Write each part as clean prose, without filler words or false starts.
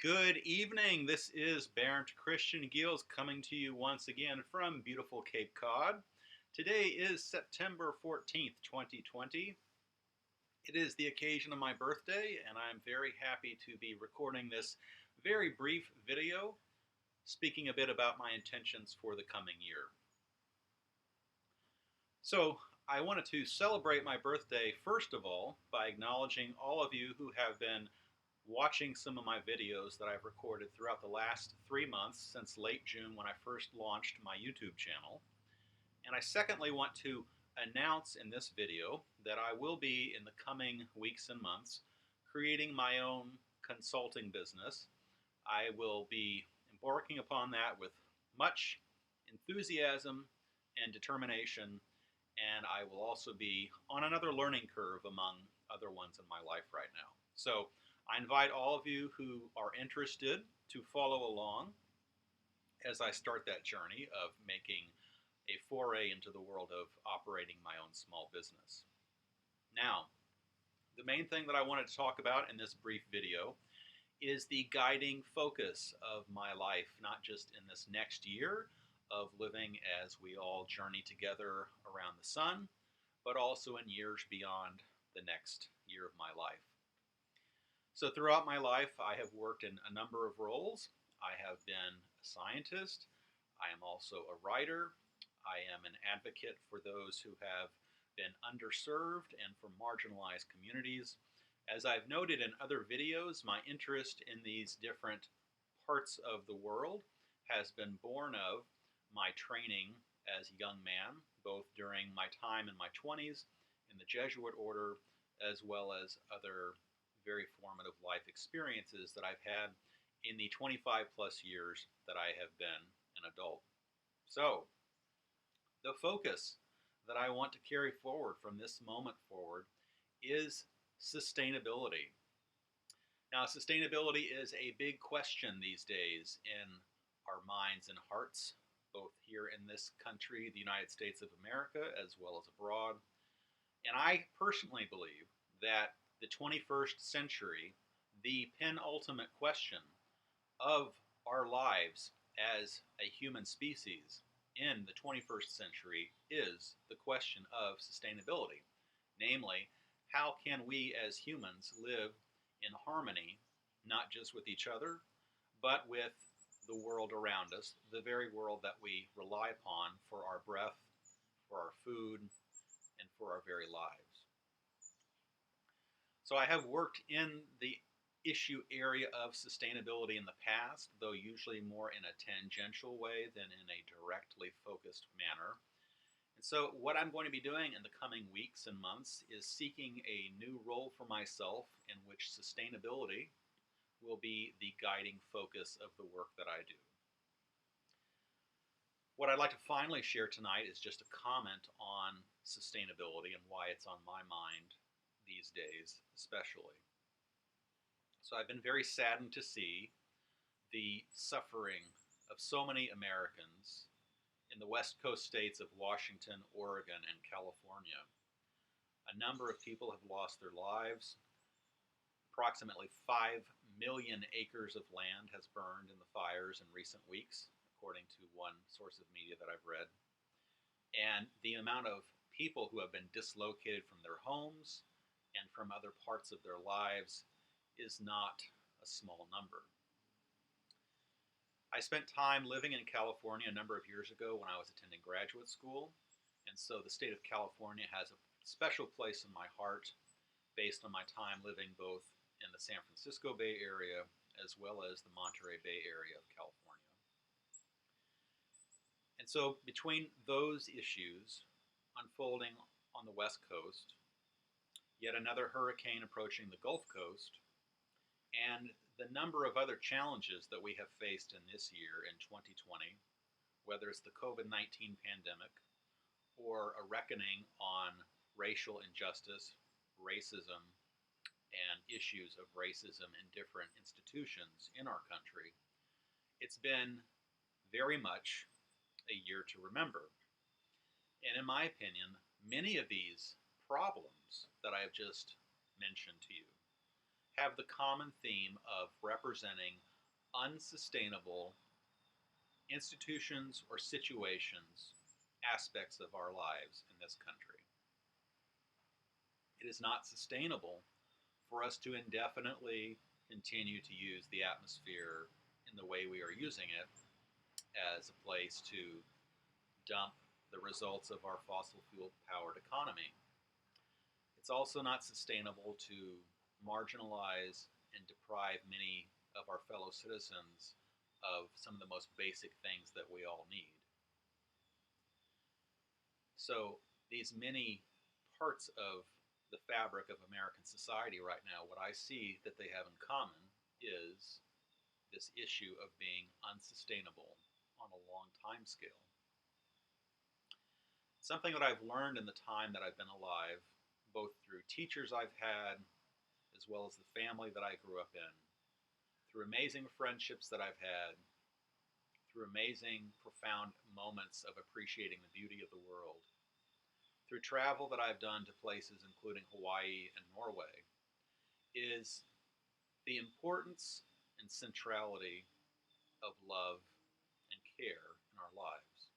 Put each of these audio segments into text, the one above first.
Good evening. This is Bernd Christian Giels coming to you once again from beautiful Cape Cod. Today is September 14th, 2020. It is the occasion of my birthday, and I'm very happy to be recording this very brief video speaking a bit about my intentions for the coming year. So, I wanted to celebrate my birthday first of all by acknowledging all of you who have been watching some of my videos that I've recorded throughout the last 3 months since late June when I first launched my YouTube channel. And I secondly want to announce in this video that I will be, in the coming weeks and months, creating my own consulting business. I will be embarking upon that with much enthusiasm and determination, and I will also be on another learning curve among other ones in my life right now. So I invite all of you who are interested to follow along as I start that journey of making a foray into the world of operating my own small business. Now, the main thing that I wanted to talk about in this brief video is the guiding focus of my life, not just in this next year of living as we all journey together around the sun, but also in years beyond the next year of my life. So throughout my life, I have worked in a number of roles. I have been a scientist. I am also a writer. I am an advocate for those who have been underserved and for marginalized communities. As I've noted in other videos, my interest in these different parts of the world has been born of my training as a young man, both during my time in my 20s in the Jesuit order, as well as other very formative life experiences that I've had in the 25 plus years that I have been an adult. So, the focus that I want to carry forward from this moment forward is sustainability. Now, sustainability is a big question these days in our minds and hearts, both here in this country, the United States of America, as well as abroad. And I personally believe that the 21st century, the penultimate question of our lives as a human species in the 21st century is the question of sustainability. Namely, how can we as humans live in harmony, not just with each other, but with the world around us, the very world that we rely upon for our breath, for our food, and for our very lives. So I have worked in the issue area of sustainability in the past, though usually more in a tangential way than in a directly focused manner. And so what I'm going to be doing in the coming weeks and months is seeking a new role for myself in which sustainability will be the guiding focus of the work that I do. What I'd like to finally share tonight is just a comment on sustainability and why it's on my mind these days, especially. So I've been very saddened to see the suffering of so many Americans in the West Coast states of Washington, Oregon, and California. A number of people have lost their lives. Approximately 5 million acres of land has burned in the fires in recent weeks, according to one source of media that I've read. And the amount of people who have been dislocated from their homes and from other parts of their lives is not a small number. I spent time living in California a number of years ago when I was attending graduate school, and so the state of California has a special place in my heart based on my time living both in the San Francisco Bay Area as well as the Monterey Bay Area of California. And so between those issues unfolding on the West Coast, yet another hurricane approaching the Gulf Coast, and the number of other challenges that we have faced in this year in 2020, whether it's the COVID-19 pandemic or a reckoning on racial injustice, racism, and issues of racism in different institutions in our country, it's been very much a year to remember. And in my opinion, many of these problems that I have just mentioned to you have the common theme of representing unsustainable institutions or situations, aspects of our lives in this country. It is not sustainable for us to indefinitely continue to use the atmosphere in the way we are using it as a place to dump the results of our fossil fuel powered economy. It's also not sustainable to marginalize and deprive many of our fellow citizens of some of the most basic things that we all need. So, these many parts of the fabric of American society right now, what I see that they have in common is this issue of being unsustainable on a long time scale. Something that I've learned in the time that I've been alive, both through teachers I've had, as well as the family that I grew up in, through amazing friendships that I've had, through amazing, profound moments of appreciating the beauty of the world, through travel that I've done to places including Hawaii and Norway, is the importance and centrality of love and care in our lives.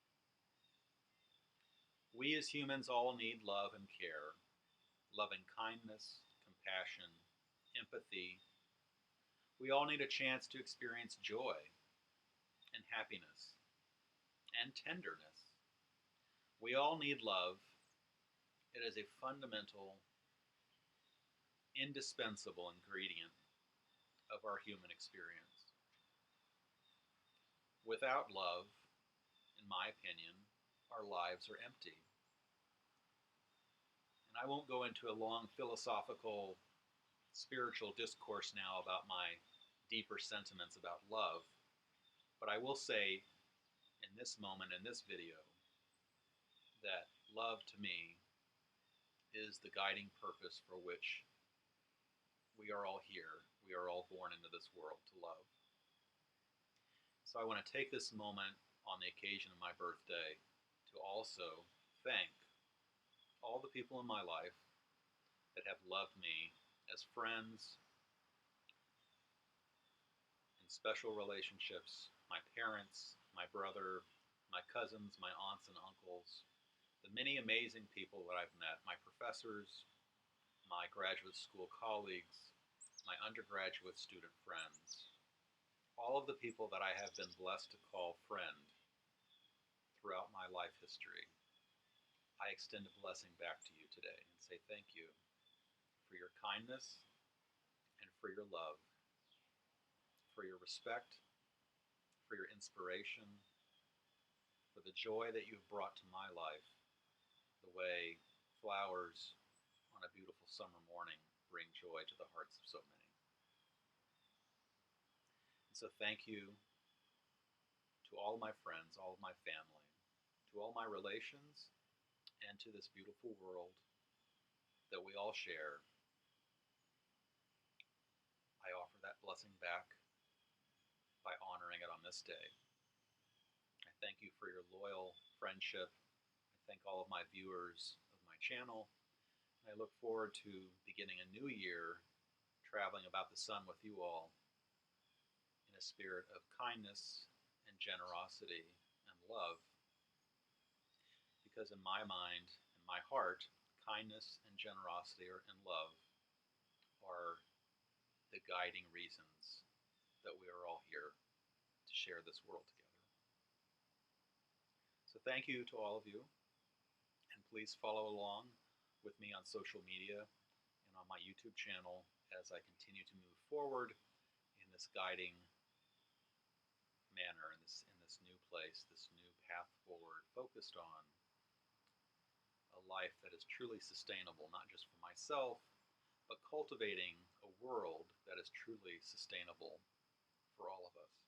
We as humans all need love and care, loving kindness, compassion, empathy. We all need a chance to experience joy and happiness and tenderness. We all need love. It is a fundamental, indispensable ingredient of our human experience. Without love, in my opinion, our lives are empty. And I won't go into a long philosophical, spiritual discourse now about my deeper sentiments about love, but I will say in this moment, in this video, that love to me is the guiding purpose for which we are all here. We are all born into this world to love. So I want to take this moment on the occasion of my birthday to also thank all the people in my life that have loved me as friends, in special relationships, my parents, my brother, my cousins, my aunts and uncles, the many amazing people that I've met, my professors, my graduate school colleagues, my undergraduate student friends, all of the people that I have been blessed to call friend throughout my life history. I extend a blessing back to you today and say thank you for your kindness and for your love, for your respect, for your inspiration, for the joy that you've brought to my life, the way flowers on a beautiful summer morning bring joy to the hearts of so many. And so thank you to all of my friends, all of my family, to all my relations, and to this beautiful world that we all share. I offer that blessing back by honoring it on this day. I thank you for your loyal friendship. I thank all of my viewers of my channel. I look forward to beginning a new year traveling about the sun with you all in a spirit of kindness and generosity and love. Because in my mind and my heart, kindness and generosity and love are the guiding reasons that we are all here to share this world together. So thank you to all of you, and please follow along with me on social media and on my YouTube channel as I continue to move forward in this guiding manner, in this new place, this new path forward, focused on a life that is truly sustainable, not just for myself, but cultivating a world that is truly sustainable for all of us.